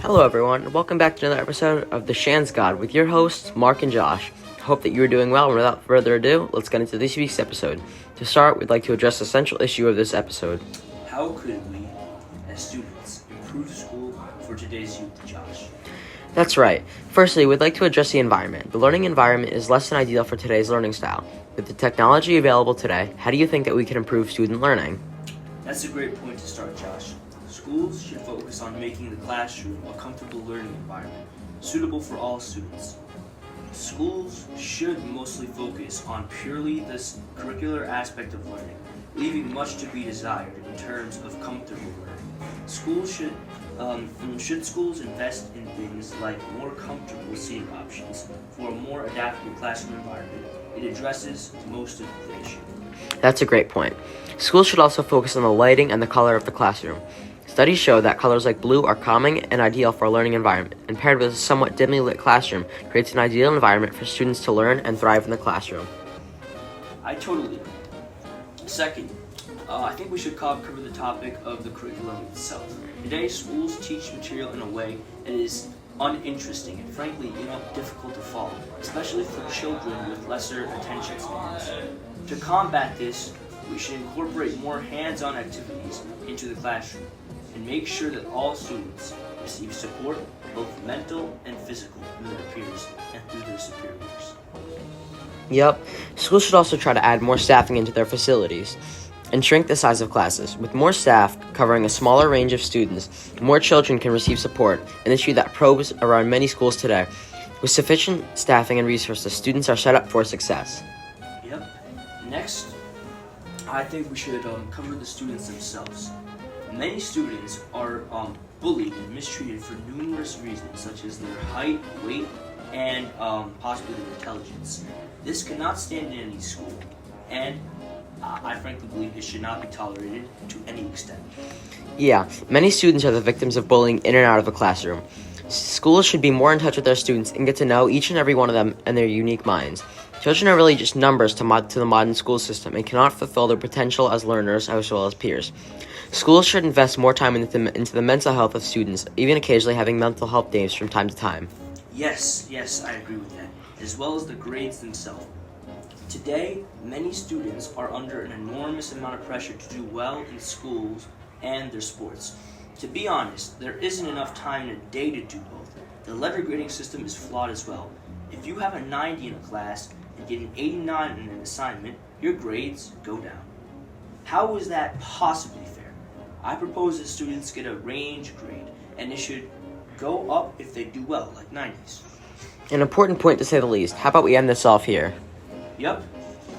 Hello everyone, and welcome back to another episode of The Shan's God with your hosts, Mark and Josh. Hope that you're doing well, and without further ado, let's get into this week's episode. To start, we'd like to address the central issue of this episode. How could we, as students, improve school for today's youth, Josh? That's right. Firstly, we'd like to address the environment. The learning environment is less than ideal for today's learning style. With the technology available today, how do you think that we can improve student learning? That's a great point to start, Josh. Schools should focus on making the classroom a comfortable learning environment, suitable for all students. Schools should mostly focus on purely this curricular aspect of learning, leaving much to be desired in terms of comfortable learning. Should schools invest in things like more comfortable seating options for a more adaptable classroom environment? It addresses most of the issue. That's a great point. Schools should also focus on the lighting and the color of the classroom. Studies show that colors like blue are calming and ideal for a learning environment, and paired with a somewhat dimly lit classroom, creates an ideal environment for students to learn and thrive in the classroom. I totally agree. Second, I think we should cover the topic of the curriculum itself. Today, schools teach material in a way that is uninteresting and frankly, difficult to follow, especially for children with lesser attention spans. To combat this, we should incorporate more hands-on activities into the classroom and make sure that all students receive support, both mental and physical, through their peers and through their superiors. Yep. Schools should also try to add more staffing into their facilities and shrink the size of classes. With more staff covering a smaller range of students, more children can receive support, an issue that probes around many schools today. With sufficient staffing and resources, students are set up for success. Yep. Next, I think we should cover the students themselves. Many students are bullied and mistreated for numerous reasons, such as their height, weight, and possibly their intelligence. This cannot stand in any school, and I frankly believe it should not be tolerated to any extent. Yeah, many students are the victims of bullying in and out of the classroom. Schools should be more in touch with their students and get to know each and every one of them and their unique minds. Children are really just numbers to the modern school system and cannot fulfill their potential as learners as well as peers. Schools should invest more time into the mental health of students, even occasionally having mental health days from time to time. Yes, I agree with that, as well as the grades themselves. Today, many students are under an enormous amount of pressure to do well in schools and their sports. To be honest, there isn't enough time in a day to do both. The letter grading system is flawed as well. If you have a 90 in a class and get an 89 in an assignment, your grades go down. How is that possibly fair? I propose that students get a range grade, and it should go up if they do well, like 90s. An important point to say the least. How about we end this off here? Yep,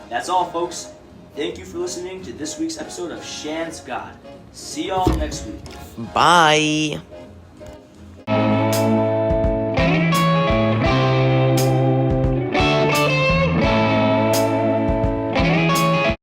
that's all, folks. Thank you for listening to this week's episode of Shan's God. See y'all next week. Bye!